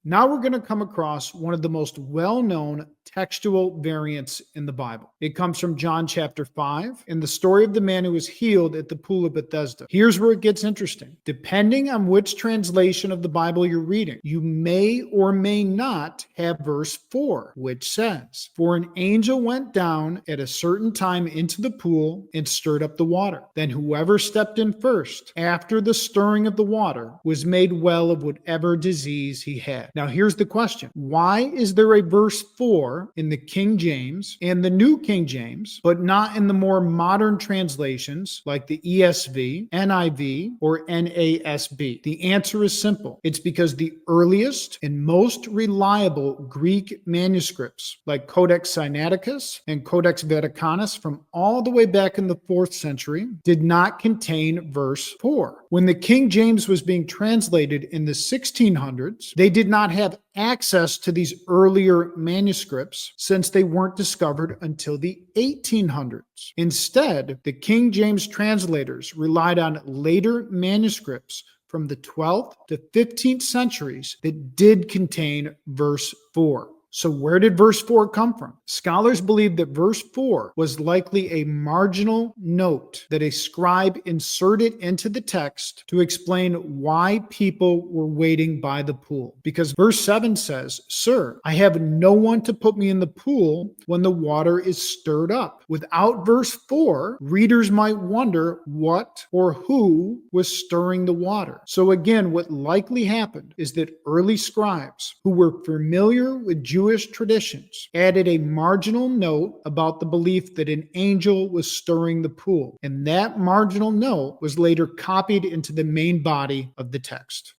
Now we're going to come across one of the most well-known textual variants in the Bible. It comes from John chapter 5 in the story of the man who was healed at the pool of Bethesda. Here's where it gets interesting. Depending on which translation of the Bible you're reading, you may or may not have verse 4, which says, "For an angel went down at a certain time into the pool and stirred up the water. Then whoever stepped in first after the stirring of the water was made well of whatever disease he had." Now, here's the question. Why is there a verse 4 in the King James and the New King James, but not in the more modern translations like the ESV, NIV, or NASB? The answer is simple. It's because the earliest and most reliable Greek manuscripts, like Codex Sinaiticus and Codex Vaticanus from all the way back in the 4th century, did not contain verse 4. When the King James was being translated in the 1600s, they did not have access to these earlier manuscripts since they weren't discovered until the 1800s. Instead, the King James translators relied on later manuscripts from the 12th to 15th centuries that did contain verse 4. So where did verse 4 come from? Scholars believe that verse 4 was likely a marginal note that a scribe inserted into the text to explain why people were waiting by the pool. Because verse 7 says, "Sir, I have no one to put me in the pool when the water is stirred up." Without verse 4, readers might wonder what or who was stirring the water. So again, what likely happened is that early scribes who were familiar with Jewish traditions added a marginal note about the belief that an angel was stirring the pool. And that marginal note was later copied into the main body of the text.